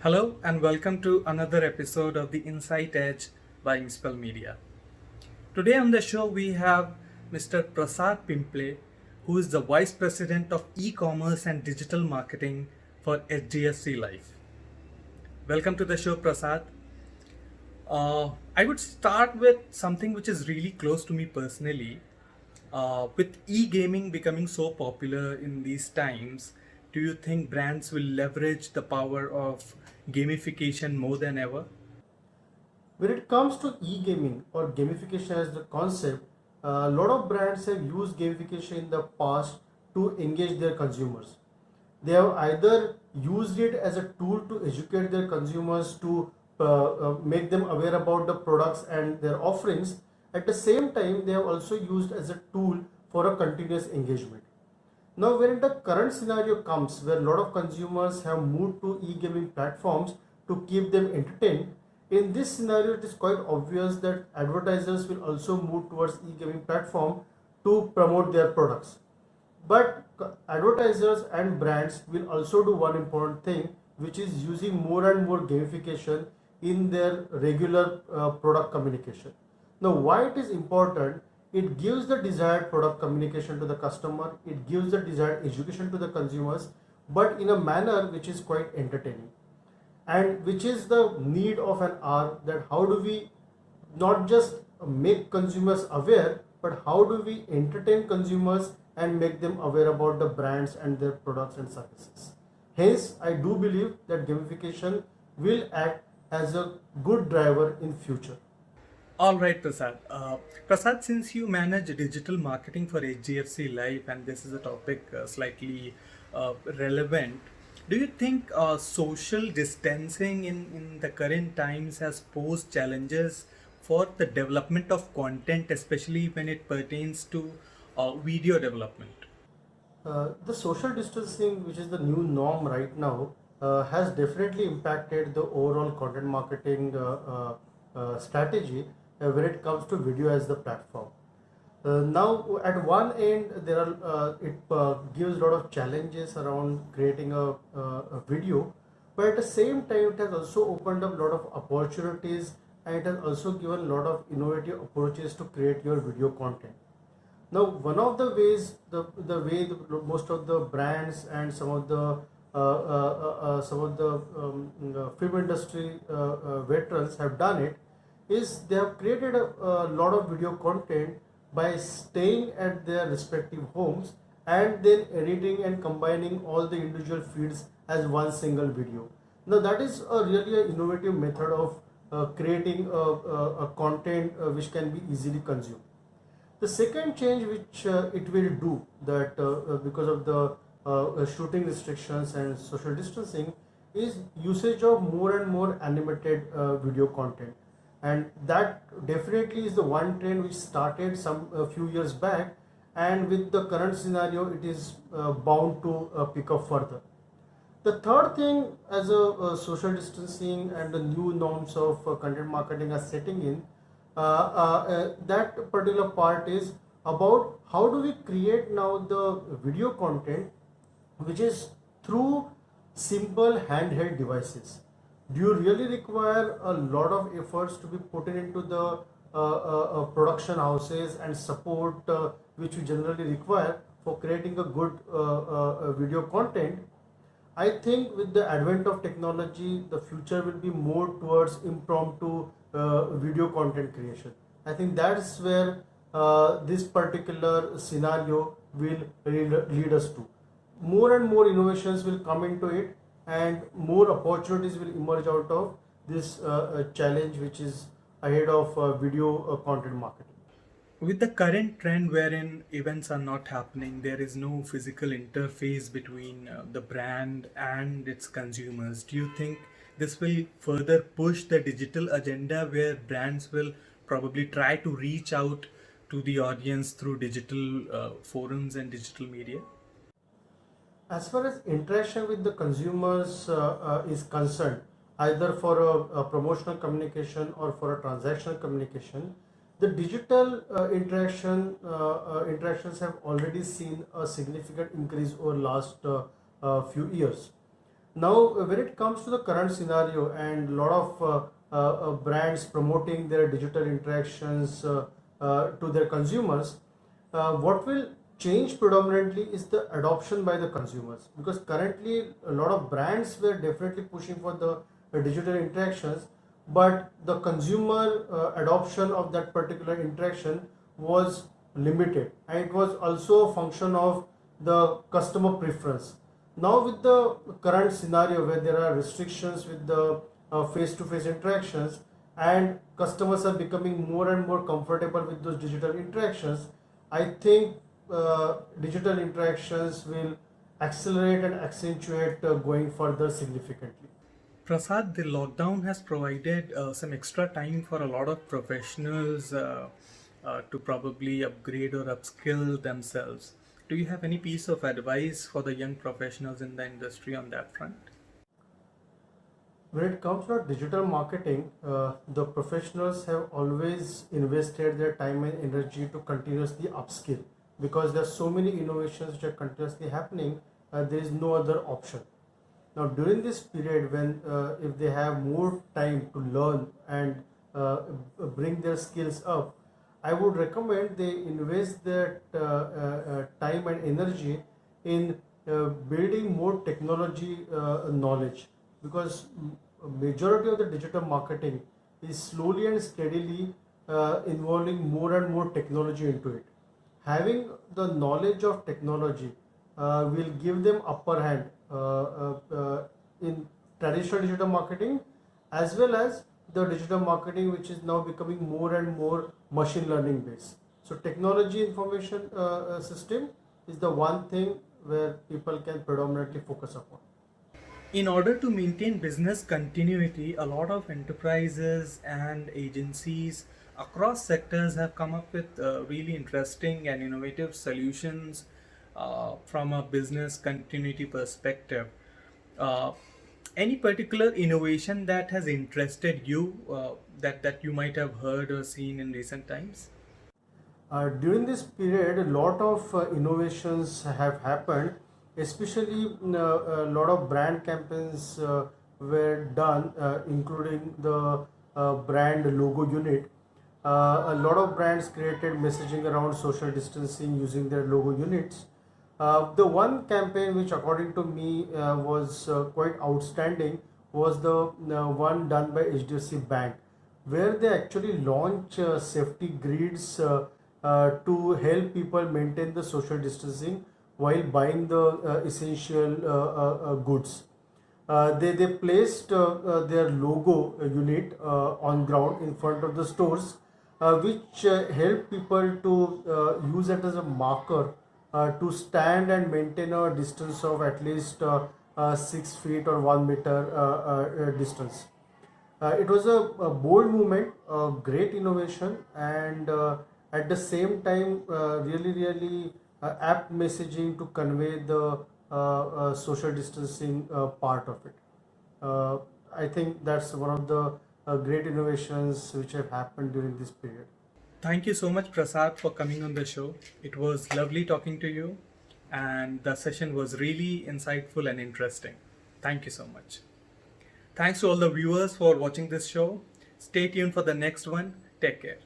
Hello and welcome to another episode of the Insight Edge by Inkspell Media. Today on the show we have Mr. Prasad Pimple, who is the Vice President of eCommerce and Digital Marketing for HDFC Life. Welcome to the show, Prasad. I would start with something which is really close to me personally. With e-gaming becoming so popular in these times, do you think brands will leverage the power of gamification more than ever? When it comes to e-gaming or gamification as the concept, a lot of brands have used gamification in the past to engage their consumers. They have either used it as a tool to educate their consumers to make them aware about the products and their offerings. At the same time, they have also used as a tool for a continuous engagement. Now, when the current scenario comes where a lot of consumers have moved to e-gaming platforms to keep them entertained, in this scenario, it is quite obvious that advertisers will also move towards e-gaming platform to promote their products. But advertisers and brands will also do one important thing, which is using more and more gamification in their regular product communication. Now, why it is important? It gives the desired product communication to the customer, it gives the desired education to the consumers, but in a manner which is quite entertaining. And which is the need of an hour, that how do we not just make consumers aware, but how do we entertain consumers and make them aware about the brands and their products and services. Hence, I do believe that gamification will act as a good driver in future. All right, Prasad. Prasad, since you manage digital marketing for HDFC Life, and this is a topic slightly relevant, do you think social distancing in the current times has posed challenges for the development of content, especially when it pertains to video development? The social distancing, which is the new norm right now, has definitely impacted the overall content marketing strategy when it comes to video as the platform. Now, at one end, it gives a lot of challenges around creating a video, but at the same time, it has also opened up a lot of opportunities, and it has also given a lot of innovative approaches to create your video content. Now, one of the ways, most of the brands and some of the film industry veterans have done it, is they have created a lot of video content by staying at their respective homes and then editing and combining all the individual feeds as one single video. Now, that is a really an innovative method of creating a content which can be easily consumed. The second change which it will do, that because of the shooting restrictions and social distancing, is usage of more and more animated video content, and that definitely is the one trend which started some a few years back, and with the current scenario it is bound to pick up further. The third thing, as social distancing and the new norms of content marketing are setting in, that particular part is about how do we create now the video content which is through simple handheld devices. Do you really require a lot of efforts to be put into the production houses and support which you generally require for creating a good video content? I think with the advent of technology, the future will be more towards impromptu video content creation. I think that's where this particular scenario will lead us to. More and more innovations will come into it, and more opportunities will emerge out of this challenge which is ahead of video content marketing. With the current trend wherein events are not happening, there is no physical interface between the brand and its consumers. Do you think this will further push the digital agenda where brands will probably try to reach out to the audience through digital forums and digital media? As far as interaction with the consumers is concerned, either for a promotional communication or for a transactional communication, the digital interactions have already seen a significant increase over last few years. Now, when it comes to the current scenario and a lot of brands promoting their digital interactions to their consumers, what will change predominantly is the adoption by the consumers, because currently a lot of brands were definitely pushing for the digital interactions, but the consumer adoption of that particular interaction was limited, and it was also a function of the customer preference. Now, with the current scenario where there are restrictions with the face-to-face interactions, and customers are becoming more and more comfortable with those digital interactions, I think digital interactions will accelerate and accentuate going further significantly. Prasad, the lockdown has provided some extra time for a lot of professionals to probably upgrade or upskill themselves. Do you have any piece of advice for the young professionals in the industry on that front? When it comes to digital marketing, the professionals have always invested their time and energy to continuously upskill, because there are so many innovations which are continuously happening. There is no other option. Now, during this period, when if they have more time to learn and bring their skills up, I would recommend they invest their time and energy in building more technology knowledge, because majority of the digital marketing is slowly and steadily involving more and more technology into it. Having the knowledge of technology will give them upper hand in traditional digital marketing, as well as the digital marketing which is now becoming more and more machine learning based. So technology information system is the one thing where people can predominantly focus upon. In order to maintain business continuity, a lot of enterprises and agencies across sectors have come up with really interesting and innovative solutions from a business continuity perspective. Uh, any particular innovation that has interested you that you might have heard or seen in recent times? During this period, a lot of innovations have happened, especially a lot of brand campaigns were done, including the brand logo unit. A lot of brands created messaging around social distancing using their logo units. The one campaign which, according to me, was quite outstanding was the one done by HDFC Bank, where they actually launch safety grids to help people maintain the social distancing while buying the essential goods. They placed their logo unit on ground in front of the stores, which help people to use it as a marker to stand and maintain a distance of at least 6 feet or 1 meter distance. It was a bold movement, a great innovation, and at the same time, really apt messaging to convey the social distancing part of it. Uh, I think that's one of the great innovations which have happened during this period. Thank you so much, Prasad, for coming on the show. It was lovely talking to you, and the session was really insightful and interesting. Thank you so much. Thanks to all the viewers for watching this show. Stay tuned for the next one. Take care.